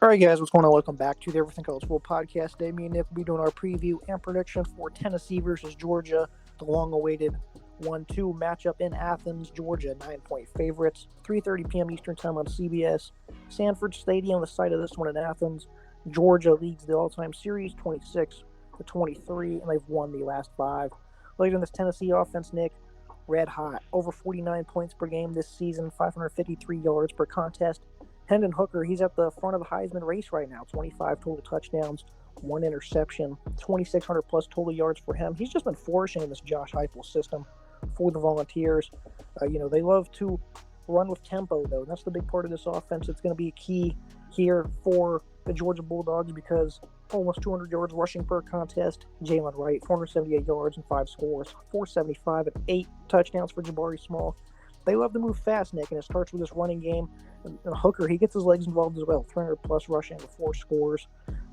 All right, guys, what's going on? Welcome back to the Everything College Football Podcast. Today, me and Nick will be doing our preview and prediction for Tennessee versus Georgia, the long-awaited 1-2 matchup in Athens, Georgia. 9-point favorites, 3:30 p.m. Eastern Time on CBS. Sanford Stadium, the site of this one in Athens. Georgia leads the all-time series, 26-23, and they've won the last five. Later in this Tennessee offense, Nick, red hot, over 49 points per game this season, 553 yards per contest. Hendon Hooker, he's at the front of the Heisman race right now. 25 total touchdowns, one interception, 2,600 plus total yards for him. He's just been flourishing in this Josh Heupel system for the Volunteers. They love to run with tempo, though. That's the big part of this offense. It's going to be a key here for the Georgia Bulldogs because almost 200 yards rushing per contest. Jalen Wright, 478 yards and 5 scores, 475 and 8 touchdowns for Jabari Small. They love to move fast, Nick, and it starts with this running game. And Hooker, he gets his legs involved as well. 300 plus rushing with 4 scores.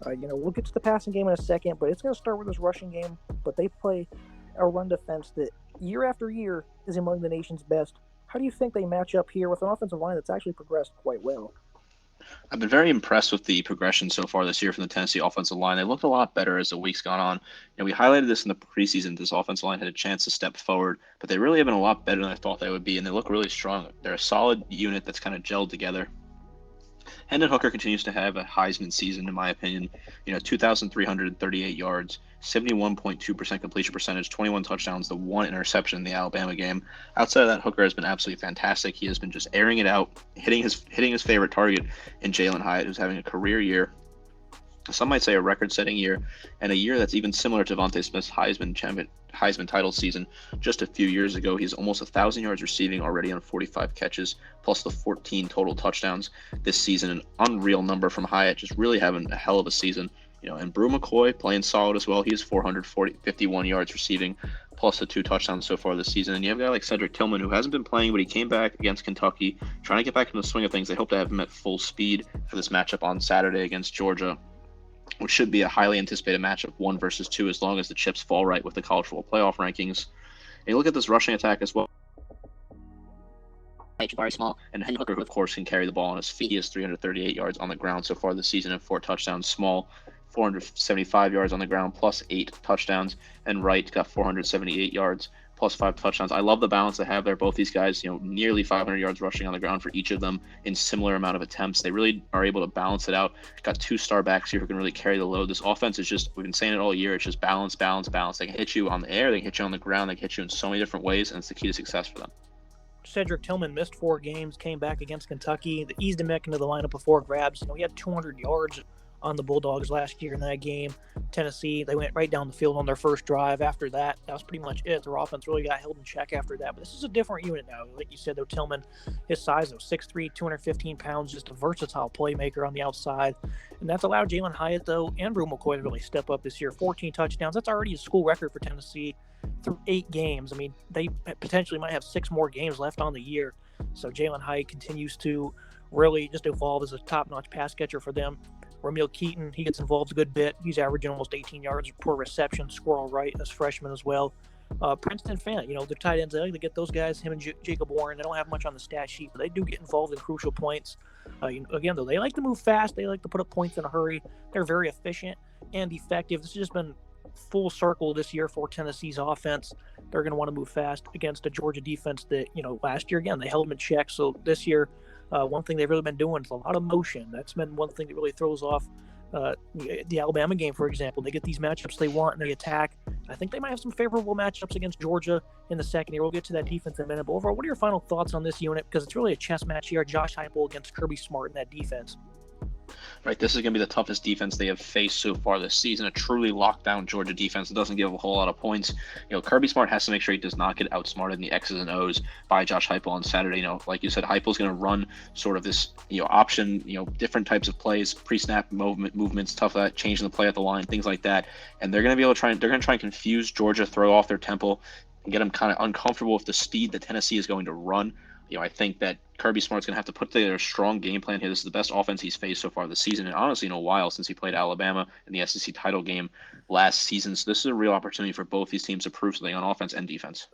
We'll get to the passing game in a second, but it's going to start with this rushing game. But they play a run defense that year after year is among the nation's best. How do you think they match up here with an offensive line that's actually progressed quite well? I've been very impressed with the progression so far this year from the Tennessee offensive line. They looked a lot better as the weeks gone on. We highlighted this in the preseason. This offensive line had a chance to step forward, but they really have been a lot better than I thought they would be, and they look really strong. They're a solid unit that's kind of gelled together. Hendon Hooker continues to have a Heisman season, in my opinion. 2,338 yards, 71.2% completion percentage, 21 touchdowns, the 1 interception in the Alabama game. Outside of that, Hooker has been absolutely fantastic. He has been just airing it out, hitting his favorite target in Jalen Hyatt, who's having a career year. Some might say a record-setting year, and a year that's even similar to Devontae Smith's Heisman title season just a few years ago. He's almost 1,000 yards receiving already on 45 catches, plus the 14 total touchdowns this season. An unreal number from Hyatt, just really having a hell of a season. And Brew McCoy playing solid as well. He has 451 yards receiving, plus the 2 touchdowns so far this season. And you have a guy like Cedric Tillman, who hasn't been playing, but he came back against Kentucky, trying to get back in the swing of things. They hope to have him at full speed for this matchup on Saturday against Georgia, which should be a highly anticipated matchup, 1 versus 2, as long as the chips fall right with the college football playoff rankings. And you look at this rushing attack as well. Jabari Small and Hendon Hooker, who of course can carry the ball on his feet. He has 338 yards on the ground so far this season and 4 touchdowns. Small, 475 yards on the ground plus 8 touchdowns, and Wright got 478 yards plus 5 touchdowns. I love the balance they have there. Both these guys, nearly 500 yards rushing on the ground for each of them in similar amount of attempts. They really are able to balance it out. Got 2 star backs here who can really carry the load. This offense is just, we've been saying it all year, it's just balance, balance, balance. They can hit you on the air, they can hit you on the ground, they can hit you in so many different ways, and it's the key to success for them. Cedric Tillman missed 4 games, came back against Kentucky. They eased him back into the lineup before grabs. He had 200 yards on the Bulldogs last year in that game. Tennessee, they went right down the field on their first drive. After that, that was pretty much it. Their offense really got held in check after that. But this is a different unit now. Like you said, though, Tillman, his size, though, 6'3", 215 pounds, just a versatile playmaker on the outside. And that's allowed Jalen Hyatt, though, and Brew McCoy to really step up this year. 14 touchdowns. That's already a school record for Tennessee through 8 games. I mean, they potentially might have 6 more games left on the year. So Jalen Hyatt continues to really just evolve as a top-notch pass catcher for them. Ramil Keaton, he gets involved a good bit. He's averaging almost 18 yards per reception. Squirrel Wright as freshman as well. Princeton Fant, the tight ends, they like to get those guys, him and Jacob Warren. They don't have much on the stat sheet, but they do get involved in crucial points. Again, though, they like to move fast. They like to put up points in a hurry. They're very efficient and effective. This has just been full circle this year for Tennessee's offense. They're going to want to move fast against a Georgia defense that, last year, again, they held them in check. So this year, one thing they've really been doing is a lot of motion. That's been one thing that really throws off the Alabama game, for example. They get these matchups they want and they attack. I think they might have some favorable matchups against Georgia in the second year. We'll get to that defense in a minute. But overall, what are your final thoughts on this unit? Because it's really a chess match here. Josh Heupel against Kirby Smart in that defense. Right, this is going to be the toughest defense they have faced so far this season. A truly lockdown Georgia defense that doesn't give a whole lot of points. Kirby Smart has to make sure he does not get outsmarted in the X's and O's by Josh Heupel on Saturday. Like you said, Heupel's going to run sort of this, option, different types of plays, pre-snap movements, stuff like that, changing the play at the line, things like that. And they're going to be able to try and confuse Georgia, throw off their tempo, and get them kind of uncomfortable with the speed that Tennessee is going to run. I think that Kirby Smart's going to have to put together a strong game plan here. This is the best offense he's faced so far this season, and honestly in a while since he played Alabama in the SEC title game last season. So this is a real opportunity for both these teams to prove something on offense and defense.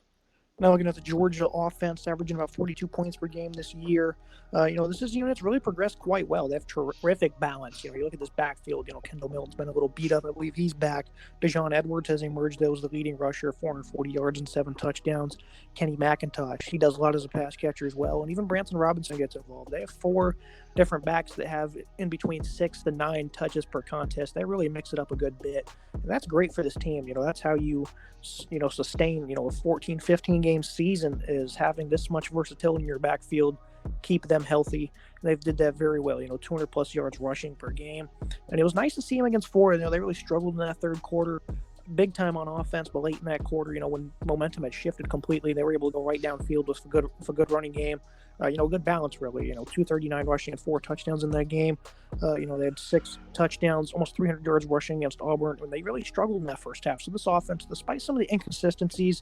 Now looking at the Georgia offense, averaging about 42 points per game this year. This is unit's really progressed quite well. They have terrific balance. You look at this backfield. Kendall Milton's been a little beat up. I believe he's back. Dejon Edwards has emerged as the leading rusher, 440 yards and 7 touchdowns. Kenny McIntosh, he does a lot as a pass catcher as well. And even Branson Robinson gets involved. They have 4 different backs that have in between 6 to 9 touches per contest. They really mix it up a good bit. And that's great for this team. That's how you sustain, a 14, 15 game season, is having this much versatility in your backfield, keep them healthy. And they've did that very well, 200 plus yards rushing per game. And it was nice to see them against Florida. They really struggled in that third quarter, big time on offense, but late in that quarter, when momentum had shifted completely, they were able to go right downfield with a good running game. Good balance, really. 239 rushing and 4 touchdowns in that game. They had 6 touchdowns, almost 300 yards rushing against Auburn, and they really struggled in that first half. So this offense, despite some of the inconsistencies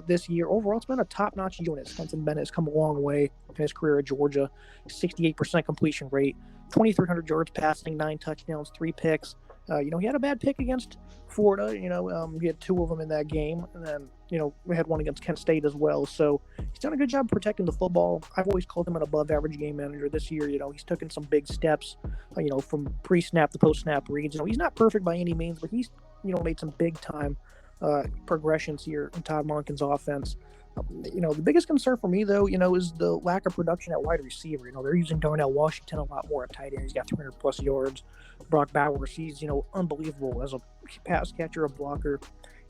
this year, overall, it's been a top-notch unit. Stetson Bennett has come a long way in his career at Georgia. 68% completion rate, 2,300 yards passing, 9 touchdowns, 3 picks. He had a bad pick against Florida. He had 2 of them in that game, and then we had one against Kent State as well. So he's done a good job protecting the football. I've always called him an above-average game manager. This year, he's taken some big steps. From pre-snap to post-snap reads. He's not perfect by any means, but he's made some big-time progressions here in Todd Monken's offense. The biggest concern for me, though, is the lack of production at wide receiver. They're using Darnell Washington a lot more at tight end. He's got 300 plus yards. Brock Bowers, he's unbelievable as a pass catcher, a blocker.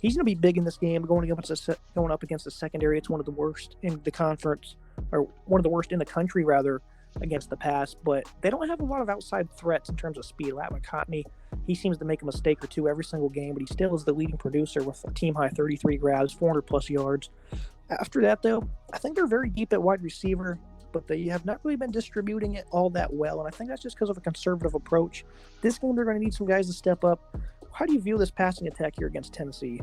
He's going to be big in this game, going up against the secondary. It's one of the worst in the conference, or one of the worst in the country, rather, against the pass. But they don't have a lot of outside threats in terms of speed. Lat McContney, he seems to make a mistake or two every single game, but he still is the leading producer with a team-high 33 grabs, 400 plus yards. After that, though, I think they're very deep at wide receiver, but they have not really been distributing it all that well, and I think that's just because of a conservative approach. This game, they're going to need some guys to step up. How do you view this passing attack here against Tennessee?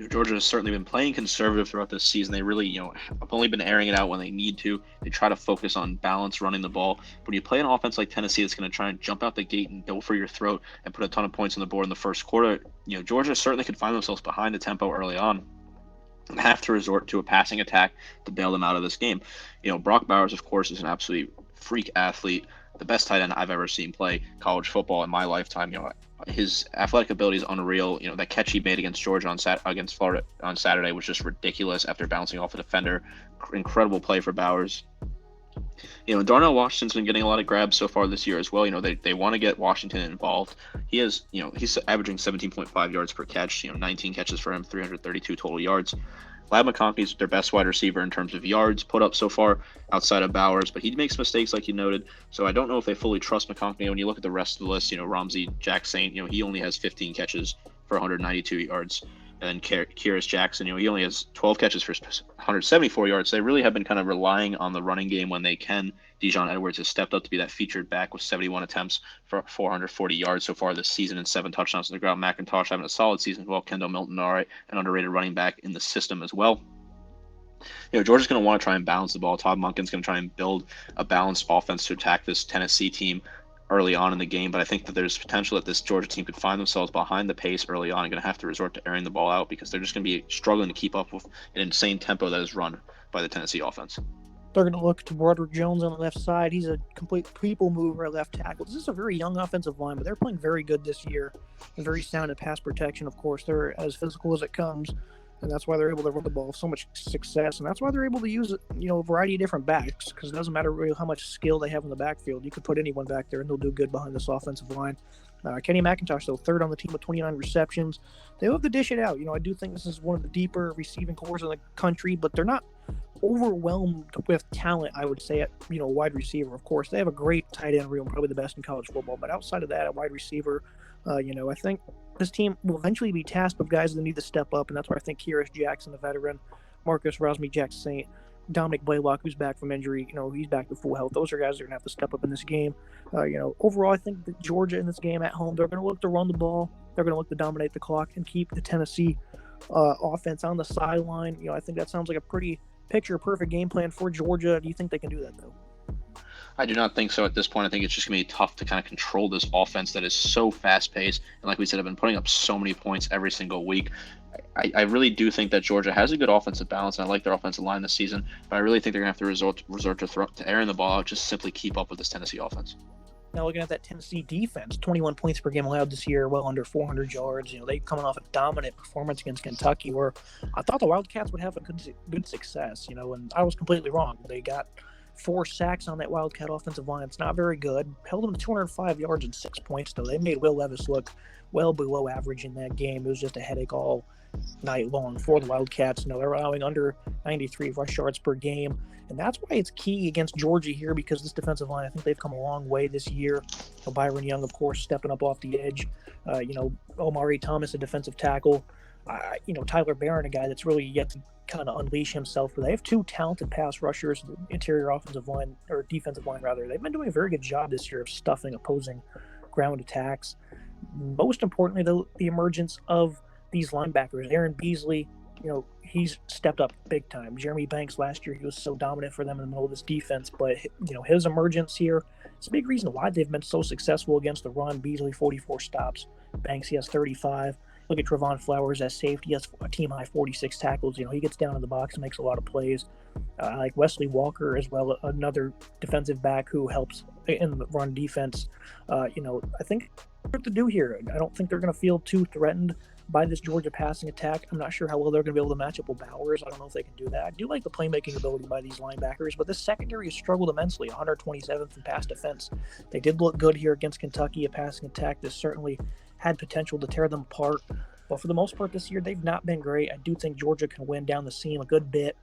Georgia has certainly been playing conservative throughout this season. They really, have only been airing it out when they need to. They try to focus on balance running the ball. When you play an offense like Tennessee that's going to try and jump out the gate and go for your throat and put a ton of points on the board in the first quarter, Georgia certainly could find themselves behind the tempo early on and have to resort to a passing attack to bail them out of this game. Brock Bowers, of course, is an absolute freak athlete, the best tight end I've ever seen play college football in my lifetime. His athletic ability is unreal. That catch he made against Georgia against Florida on Saturday was just ridiculous after bouncing off a defender. Incredible play for Bowers. Darnell Washington's been getting a lot of grabs so far this year as well. They want to get Washington involved. He's averaging 17.5 yards per catch. 19 catches for him, 332 total yards. Lat McConkey's their best wide receiver in terms of yards put up so far outside of Bowers, but he makes mistakes like you noted. So I don't know if they fully trust McConkey. When you look at the rest of the list, Ramsey Jack Saint, he only has 15 catches for 192 yards. And then Kyrus Jackson, he only has 12 catches for 174 yards. They really have been kind of relying on the running game when they can. Dejon Edwards has stepped up to be that featured back with 71 attempts for 440 yards so far this season and 7 touchdowns on the ground. McIntosh having a solid season as well. Kendall Milton, all right, an underrated running back in the system as well. Georgia's going to want to try and balance the ball. Todd Monken's going to try and build a balanced offense to attack this Tennessee team early on in the game, but I think that there's potential that this Georgia team could find themselves behind the pace early on and going to have to resort to airing the ball out because they're just going to be struggling to keep up with an insane tempo that is run by the Tennessee offense. They're going to look to Broderick Jones on the left side. He's a complete people mover at left tackle. This is a very young offensive line, but they're playing very good this year and very sound at pass protection. Of course, they're as physical as it comes, and that's why they're able to run the ball with so much success, and that's why they're able to use a variety of different backs because it doesn't matter really how much skill they have in the backfield. You could put anyone back there, and they'll do good behind this offensive line. Kenny McIntosh, though, third on the team with 29 receptions. They love to dish it out. I do think this is one of the deeper receiving corps in the country, but they're not overwhelmed with talent, I would say, at wide receiver. Of course, they have a great tight end room, probably the best in college football, but outside of that, at wide receiver, I think this team will eventually be tasked with guys that need to step up, and that's where I think Kyrus Jackson, the veteran, Marcus Ramsey Jack Saint, Dominic Blaylock, who's back from injury, he's back to full health. Those are guys that are going to have to step up in this game. Overall, I think that Georgia in this game at home, they're going to look to run the ball. They're going to look to dominate the clock and keep the Tennessee offense on the sideline. I think that sounds like a pretty picture-perfect game plan for Georgia. Do you think they can do that, though? I do not think so at this point. I think it's just going to be tough to kind of control this offense that is so fast paced. And like we said, I've been putting up so many points every single week. I really do think that Georgia has a good offensive balance, and I like their offensive line this season. But I really think they're going to have to resort to airing the ball out, just simply keep up with this Tennessee offense. Now looking at that Tennessee defense, 21 points per game allowed this year, well under 400 yards. They coming off a dominant performance against Kentucky, where I thought the Wildcats would have a good success. And I was completely wrong. They got 4 sacks on that Wildcat offensive line. It's not very good. Held them to 205 yards and 6 points, though. They made Will Levis look well below average in that game. It was just a headache all night long for the Wildcats. They're allowing under 93 rush yards per game, and that's why it's key against Georgia here, because this defensive line, I think they've come a long way this year. Byron Young, of course, stepping up off the edge. Omari Thomas, a defensive tackle. Tyler Barron, a guy that's really yet to kind of unleash himself. But they have 2 talented pass rushers, the interior offensive line, or defensive line rather. They've been doing a very good job this year of stuffing opposing ground attacks. Most importantly, though, the emergence of these linebackers. Aaron Beasley, he's stepped up big time. Jeremy Banks last year, he was so dominant for them in the middle of this defense, but his emergence here, it's a big reason why they've been so successful against the run. Beasley 44 stops, Banks he has 35. Look at Trevon Flowers as safety, he has a team high 46 tackles. He gets down in the box and makes a lot of plays. I like Wesley Walker as well, another defensive back who helps in the run defense. I think what to do here. I don't think they're going to feel too threatened by this Georgia passing attack. I'm not sure how well they're going to be able to match up with Bowers. I don't know if they can do that. I do like the playmaking ability by these linebackers, but this secondary has struggled immensely, 127th in pass defense. They did look good here against Kentucky, a passing attack that certainly had potential to tear them apart. But for the most part this year, they've not been great. I do think Georgia can win down the seam a good bit.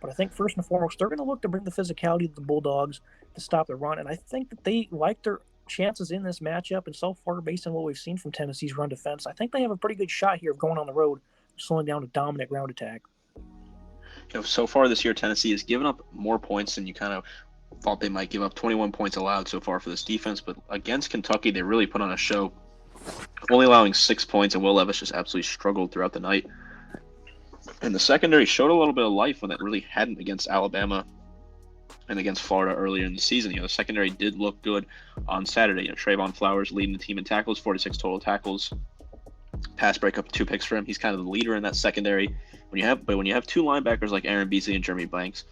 But I think first and foremost, they're going to look to bring the physicality to the Bulldogs to stop the run. And I think that they like their chances in this matchup, and so far, based on what we've seen from Tennessee's run defense, I think they have a pretty good shot here of going on the road, slowing down a dominant ground attack. So far this year, Tennessee has given up more points than you kind of thought they might give up. 21 points allowed so far for this defense, but against Kentucky, they really put on a show, only allowing 6 points, and Will Levis just absolutely struggled throughout the night. And the secondary showed a little bit of life when it really hadn't against Alabama and against Florida earlier in the season. The secondary did look good on Saturday. Trevon Flowers leading the team in tackles, 46 total tackles. Pass breakup, 2 picks for him. He's kind of the leader in that secondary. When you have 2 linebackers like Aaron Beasley and Jeremy Banks,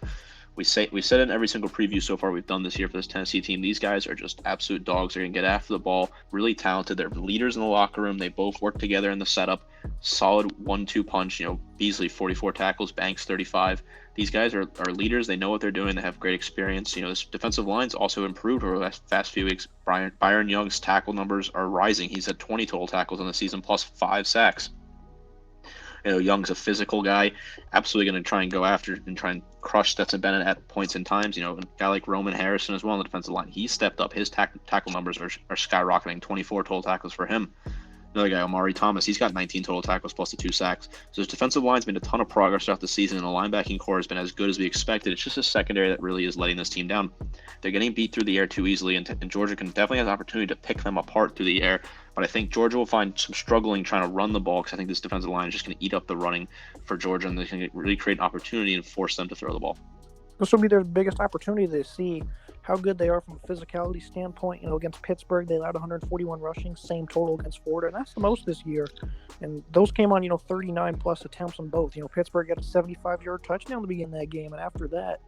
we said in every single preview so far we've done this year for this Tennessee team, these guys are just absolute dogs. They're going to get after the ball, really talented. They're leaders in the locker room. They both work together in the setup. Solid 1-2 punch. Beasley 44 tackles, Banks 35. These guys are leaders. They know what they're doing. They have great experience. This defensive line's also improved over the past few weeks. Byron Young's tackle numbers are rising. He's had 20 total tackles on the season plus 5 sacks. Young's a physical guy, absolutely going to try and go after and try and crush Stetson Bennett at points and times. A guy like Roman Harrison as well on the defensive line. He stepped up. His tackle numbers are skyrocketing, 24 total tackles for him. Another guy, Omari Thomas, he's got 19 total tackles plus the 2 sacks. So his defensive line's made a ton of progress throughout the season, and the linebacking core has been as good as we expected. It's just a secondary that really is letting this team down. They're getting beat through the air too easily, and Georgia can definitely have an opportunity to pick them apart through the air. But I think Georgia will find some struggling trying to run the ball, because I think this defensive line is just going to eat up the running for Georgia, and they can really create an opportunity and force them to throw the ball. This will be their biggest opportunity to see how good they are from a physicality standpoint. Against Pittsburgh, they allowed 141 rushing, same total against Florida, and that's the most this year. And those came on, 39 plus attempts on both. Pittsburgh got a 75-yard touchdown to begin that game, and after that,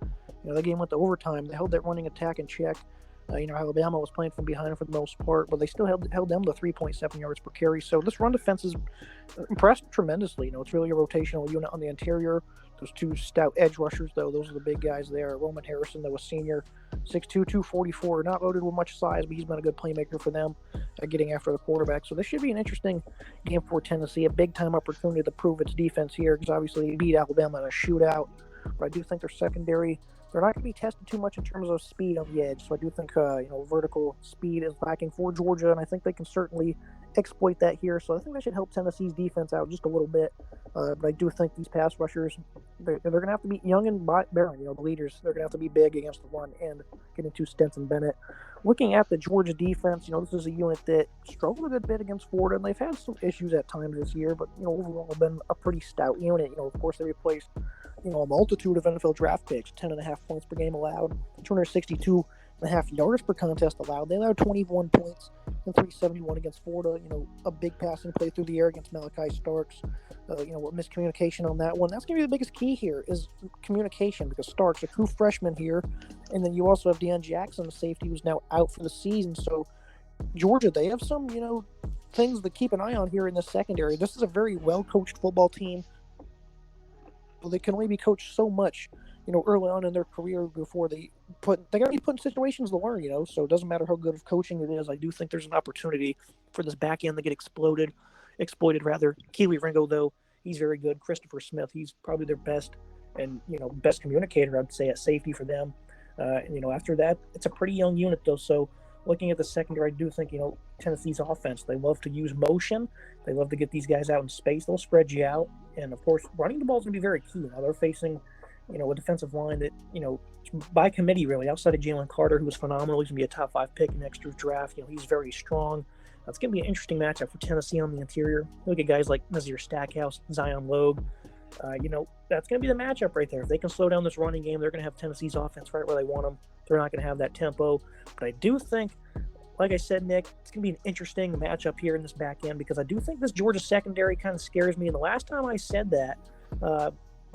that game went to overtime. They held that running attack in check. Alabama was playing from behind for the most part, but they still held them to 3.7 yards per carry. So this run defense is impressed tremendously. It's really a rotational unit on the interior. Those 2 stout edge rushers, though, those are the big guys there. Roman Harrison, that was senior, 6'2", 244, not loaded with much size, but he's been a good playmaker for them, getting after the quarterback. So this should be an interesting game for Tennessee, a big-time opportunity to prove its defense here, because obviously they beat Alabama in a shootout. But I do think their secondary, they're not going to be tested too much in terms of speed on the edge. So I do think, vertical speed is lacking for Georgia, and I think they can certainly exploit that here. So I think that should help Tennessee's defense out just a little bit. But I do think these pass rushers, they're going to have to be Young and Barron, the leaders. They're going to have to be big against the run and get into Stetson Bennett. Looking at the Georgia defense, this is a unit that struggled a good bit against Florida, and they've had some issues at times this year, but, overall been a pretty stout unit. Of course, they replaced, a multitude of NFL draft picks, 10.5 points per game allowed, 262 1.5 yards per contest allowed. They allowed 21 points and 371 against Florida. A big passing play through the air against Malachi Starks. Miscommunication on that one. That's going to be the biggest key here is communication, because Starks, a true freshman here, and then you also have Deion Jackson, the safety, who's now out for the season. So Georgia, they have some, things to keep an eye on here in the secondary. This is a very well-coached football team. They can only be coached so much, early on in their career before they got to be put in situations to learn, so it doesn't matter how good of coaching it is. I do think there's an opportunity for this back end to get exploited rather. Keely Ringo, though, he's very good. Christopher Smith, he's probably their best best communicator, I'd say, at safety for them. After that, it's a pretty young unit, though. So looking at the secondary, I do think, Tennessee's offense, they love to use motion. They love to get these guys out in space. They'll spread you out. And, of course, running the ball is going to be very key. Now they're facing, a defensive line that, by committee, really, outside of Jalen Carter, who was phenomenal. He's going to be a top 5 pick in next year's draft. He's very strong. That's going to be an interesting matchup for Tennessee on the interior. Look at guys like Nazir Stackhouse, Zion Logue. That's going to be the matchup right there. If they can slow down this running game, they're going to have Tennessee's offense right where they want them. They're not going to have that tempo. But I do think, like I said, Nick, it's going to be an interesting matchup here in this back end, because I do think this Georgia secondary kind of scares me. And the last time I said that,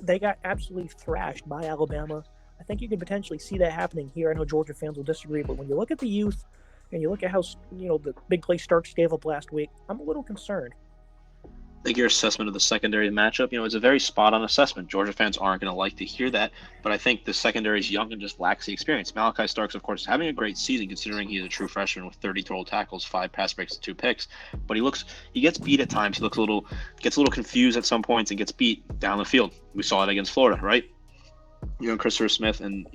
they got absolutely thrashed by Alabama. I think you could potentially see that happening here. I know Georgia fans will disagree, but when you look at the youth and you look at how, the big play Starks gave up last week, I'm a little concerned. I think your assessment of the secondary matchup, is a very spot-on assessment. Georgia fans aren't going to like to hear that, but I think the secondary is young and just lacks the experience. Malachi Starks, of course, is having a great season considering he's a true freshman with 30 total tackles, 5 pass breaks, and 2 picks. But he gets beat at times. He gets a little confused at some points and gets beat down the field. We saw it against Florida, right? Christopher Smith and,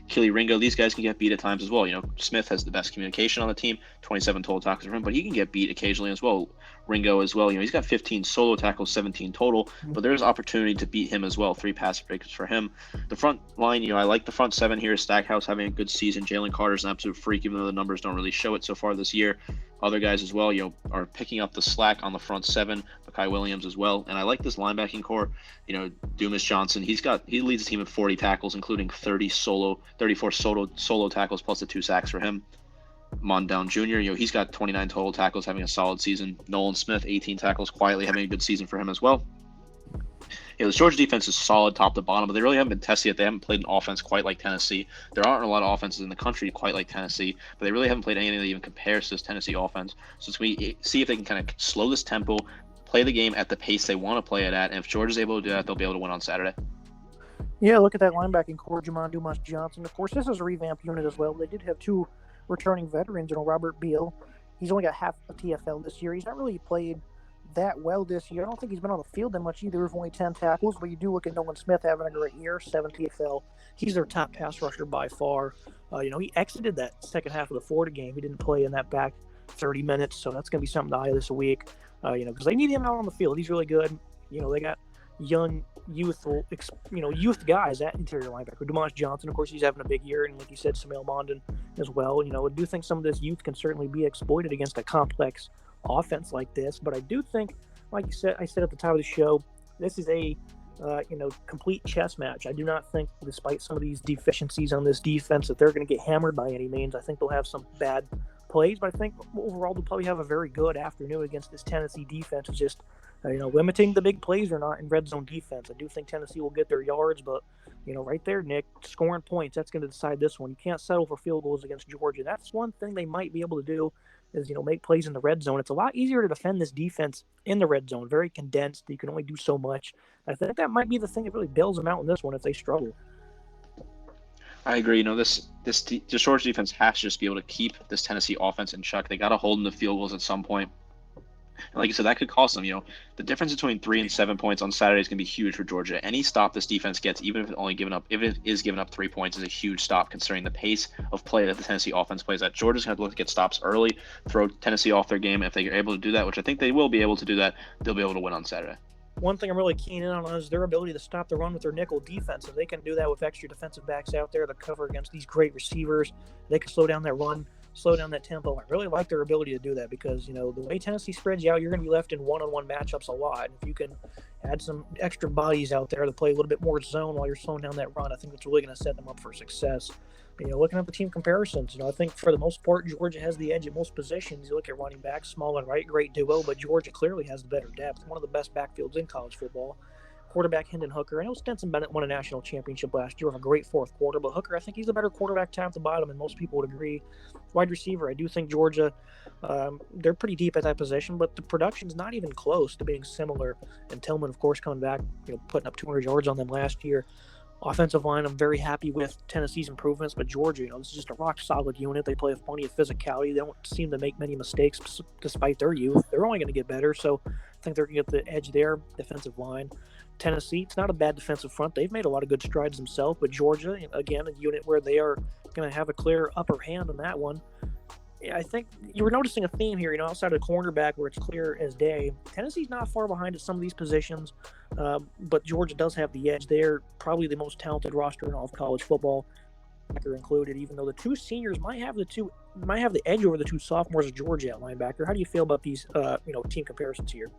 Keely Ringo, these guys can get beat at times as well. Smith has the best communication on the team, 27 total tackles for him, but he can get beat occasionally as well. Ringo as well, he's got 15 solo tackles, 17 total, but there's opportunity to beat him as well. 3 pass breaks for him. The front line, I like the front 7 here. Stackhouse having a good season. Jalen Carter's an absolute freak, even though the numbers don't really show it so far this year. Other guys as well, are picking up the slack on the front 7. Makai Williams as well. And I like this linebacking core. Dumas Johnson, he leads the team in 40 tackles, including 34 solo tackles plus the 2 sacks for him. Mondown Jr., he's got 29 total tackles, having a solid season. Nolan Smith, 18 tackles, quietly having a good season for him as well. This Georgia defense is solid top to bottom, but they really haven't been tested yet. They haven't played an offense quite like Tennessee. There aren't a lot of offenses in the country quite like Tennessee, but they really haven't played anything that even compares to this Tennessee offense. So we see if they can kind of slow this tempo, play the game at the pace they want to play it at, and if Georgia's able to do that, they'll be able to win on Saturday. Yeah, look at that linebacking core, Jamon Dumas Johnson. Of course, this is a revamped unit as well. They did have 2 returning veterans, Robert Beal. He's only got half a TFL this year. He's not really played that well this year. I don't think he's been on the field that much either, with only 10 tackles, but you do look at Nolan Smith having a great year, 7 TFL. He's their top pass rusher by far. He exited that second half of the Florida game. He didn't play in that back 30 minutes, so that's going to be something to eye this week, because they need him out on the field. He's really good. They got young, youth guys at interior linebacker. Dumas Johnson, of course, he's having a big year, and like you said, Samil Mondon as well. I do think some of this youth can certainly be exploited against a complex offense like this, but I do think, like I said at the top of the show, this is a complete chess match. I do not think, despite some of these deficiencies on this defense, that they're going to get hammered by any means. I think they'll have some bad plays, but I think overall they'll probably have a very good afternoon against this Tennessee defense. It's just limiting the big plays or not in red zone defense. I do think Tennessee will get their yards, but right there, Nick, scoring points, that's going to decide this one. You can't settle for field goals against Georgia. That's one thing they might be able to do, is make plays in the red zone. It's a lot easier to defend this defense in the red zone. Very condensed. You can only do so much. I think that might be the thing that really bails them out in this one if they struggle. I agree. This Georgia defense has to just be able to keep this Tennessee offense in check. They got to hold them to field goals at some point. And like you said, that could cost them. The difference between 3 and 7 points on Saturday is going to be huge for Georgia. Any stop this defense gets, even if it is giving up 3 points, is a huge stop considering the pace of play that the Tennessee offense plays at. Georgia's going to look to get stops early, throw Tennessee off their game. If they are able to do that, which I think they will be able to do that, they'll be able to win on Saturday. One thing I'm really keen in on is their ability to stop the run with their nickel defense. If they can do that with extra defensive backs out there to cover against these great receivers, they can slow down that run, slow down that tempo. I really like their ability to do that because, the way Tennessee spreads you out, you're going to be left in one-on-one matchups a lot. And if you can add some extra bodies out there to play a little bit more zone while you're slowing down that run, I think that's really going to set them up for success. Looking at the team comparisons, I think for the most part, Georgia has the edge at most positions. You look at running backs, small and right, great duo, but Georgia clearly has the better depth. One of the best backfields in college football. Quarterback Hendon Hooker. I know Stetson Bennett won a national championship last year with a great fourth quarter, but Hooker, I think he's the better quarterback top to bottom, and most people would agree. Wide receiver, I do think Georgia, they're pretty deep at that position, but the production's not even close to being similar. And Tillman, of course, coming back, putting up 200 yards on them last year. Offensive line, I'm very happy with Tennessee's improvements, but Georgia, this is just a rock-solid unit. They play with plenty of physicality. They don't seem to make many mistakes despite their youth. They're only going to get better, so I think they're going to get the edge there. Defensive line. Tennessee, it's not a bad defensive front. They've made a lot of good strides themselves, but Georgia, again, a unit where they are going to have a clear upper hand on that one. I think you were noticing a theme here, outside of the cornerback where it's clear as day. Tennessee's not far behind at some of these positions, but Georgia does have the edge. They're probably the most talented roster in all of college football, included, even though the two seniors might have the edge over the two sophomores of Georgia at linebacker. How do you feel about these, team comparisons here?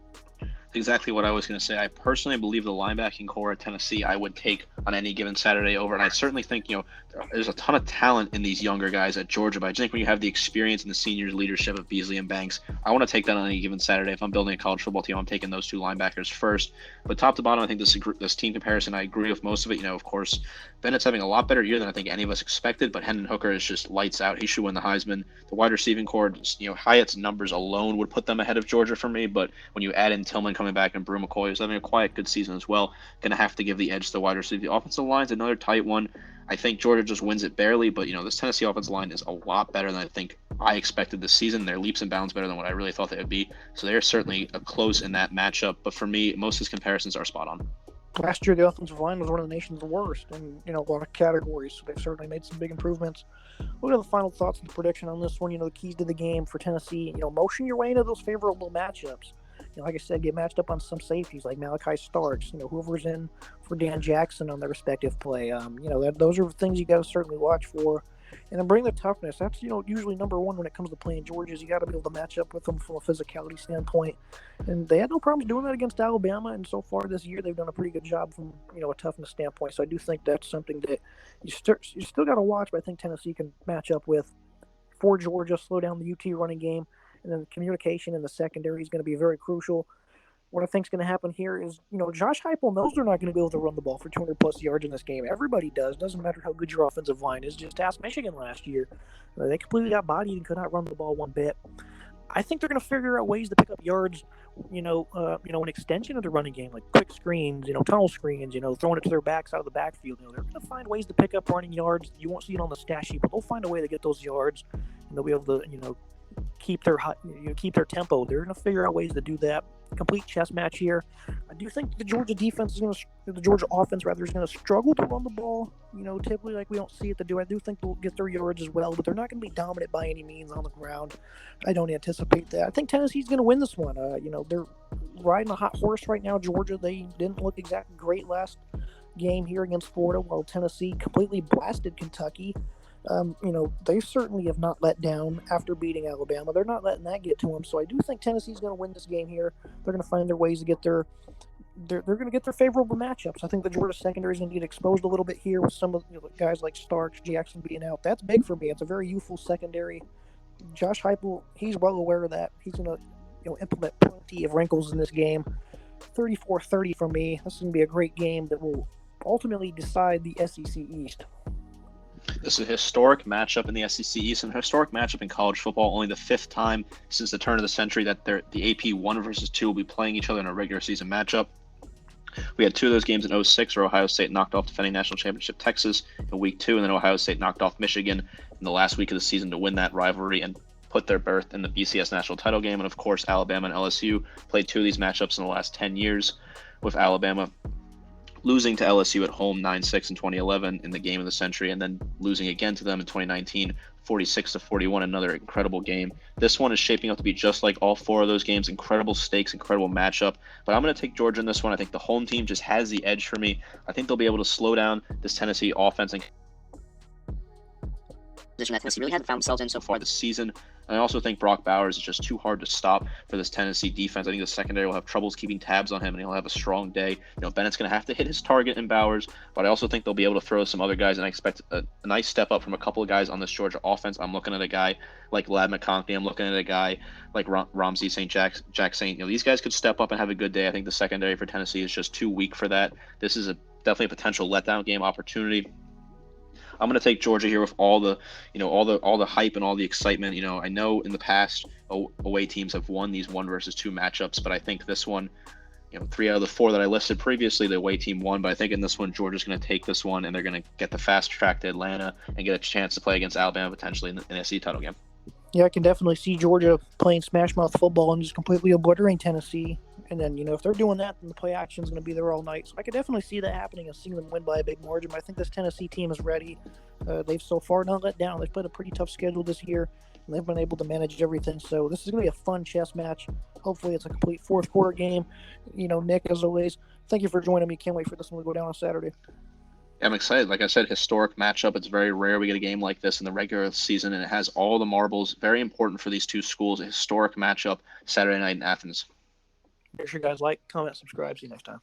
Exactly what I was going to say. I personally believe the linebacking core at Tennessee I would take on any given Saturday over, and I certainly think there's a ton of talent in these younger guys at Georgia, but I just think when you have the experience and the seniors leadership of Beasley and Banks, I want to take that on any given Saturday. If I'm building a college football team, I'm taking those two linebackers first. But top to bottom, I think this team comparison, I agree with most of it. Of course, Bennett's having a lot better year than I think any of us expected, but Hendon Hooker is just lights out. He should win the Heisman. The wide receiving core, Hyatt's numbers alone would put them ahead of Georgia for me, but when you add in Tillman coming back and Brew McCoy, who's having a quiet, good season as well, going to have to give the edge to the wide receiver. The offensive line's another tight one. I think Georgia just wins it barely, but this Tennessee offensive line is a lot better than I think I expected this season. They're leaps and bounds better than what I really thought they would be. So they're certainly close in that matchup. But for me, most of his comparisons are spot on. Last year, the offensive line was one of the nation's worst in a lot of categories, so they've certainly made some big improvements. What are the final thoughts and prediction on this one? The keys to the game for Tennessee, motion your way into those favorable matchups. Like I said, get matched up on some safeties like Malachi Starks, whoever's in for Dan Jackson on their respective play. Those are things you got to certainly watch for. And then bring the toughness. That's, usually number one when it comes to playing Georgia's. You got to be able to match up with them from a physicality standpoint. And they had no problems doing that against Alabama. And so far this year, they've done a pretty good job from, a toughness standpoint. So I do think that's something that you still got to watch, but I think Tennessee can match up with for Georgia, slow down the UT running game. And then communication in the secondary is going to be very crucial. What I think is going to happen here is, Josh Heupel knows they're not going to be able to run the ball for 200-plus yards in this game. Everybody does. Doesn't matter how good your offensive line is. Just ask Michigan last year. They completely got bodied and could not run the ball one bit. I think they're going to figure out ways to pick up yards, an extension of the running game, like quick screens, tunnel screens, throwing it to their backs out of the backfield. They're going to find ways to pick up running yards. You won't see it on the stat sheet, but they'll find a way to get those yards, and they'll be able to, keep their tempo. They're going to figure out ways to do that. Complete chess match here. I do think the Georgia offense is going to struggle to run the ball. Typically like we don't see it to do. I do think they'll get their yards as well, but they're not going to be dominant by any means on the ground. I don't anticipate that. I think Tennessee's going to win this one. They're riding a hot horse right now. Georgia, they didn't look exactly great last game here against Florida, while Tennessee completely blasted Kentucky. They certainly have not let down after beating Alabama. They're not letting that get to them. So I do think Tennessee's going to win this game here. They're going to find their ways to get they're going to get their favorable matchups. I think the Georgia secondary is going to get exposed a little bit here with some of guys like Starks, Jackson being out. That's big for me. It's a very youthful secondary. Josh Heupel, he's well aware of that. He's going to implement plenty of wrinkles in this game. 34-30 for me. This is going to be a great game that will ultimately decide the SEC East. This is a historic matchup in the SEC East, and a historic matchup in college football. Only the fifth time since the turn of the century that the AP 1 versus 2 will be playing each other in a regular season matchup. We had two of those games in 2006 where Ohio State knocked off defending national championship Texas in week 2, and then Ohio State knocked off Michigan in the last week of the season to win that rivalry and put their berth in the BCS national title game. And of course, Alabama and LSU played two of these matchups in the last 10 years, with Alabama losing to LSU at home 9-6 in 2011 in the game of the century, and then losing again to them in 2019, 46-41, another incredible game. This one is shaping up to be just like all four of those games. Incredible stakes, incredible matchup. But I'm going to take Georgia in this one. I think the home team just has the edge for me. I think they'll be able to slow down this Tennessee offense and position that Tennessee really hasn't found themselves in so far this season. And I also think Brock Bowers is just too hard to stop for this Tennessee defense. I think the secondary will have troubles keeping tabs on him, and he'll have a strong day. Bennett's going to have to hit his target in Bowers, but I also think they'll be able to throw some other guys, and I expect a nice step up from a couple of guys on this Georgia offense. I'm looking at a guy like Lad McConkey. I'm looking at a guy like Ramsey St. Jack Saint. These guys could step up and have a good day. I think the secondary for Tennessee is just too weak for that. This is definitely a potential letdown game opportunity. I'm going to take Georgia here with all the, all the hype and all the excitement. I know in the past away teams have won these 1-versus-2 matchups, but I think this one, 3 out of the 4 that I listed previously, the away team won. But I think in this one, Georgia's going to take this one, and they're going to get the fast track to Atlanta and get a chance to play against Alabama potentially in the SEC title game. Yeah, I can definitely see Georgia playing smash mouth football and just completely obliterating Tennessee. And then, if they're doing that, then the play action is going to be there all night. So I could definitely see that happening and seeing them win by a big margin. But I think this Tennessee team is ready. They've so far not let down. They've played a pretty tough schedule this year, and they've been able to manage everything. So this is going to be a fun chess match. Hopefully it's a complete fourth quarter game. Nick, as always, thank you for joining me. Can't wait for this one to go down on Saturday. I'm excited. Like I said, historic matchup. It's very rare we get a game like this in the regular season, and it has all the marbles. Very important for these two schools. A historic matchup Saturday night in Athens. Make sure you guys like, comment, subscribe. See you next time.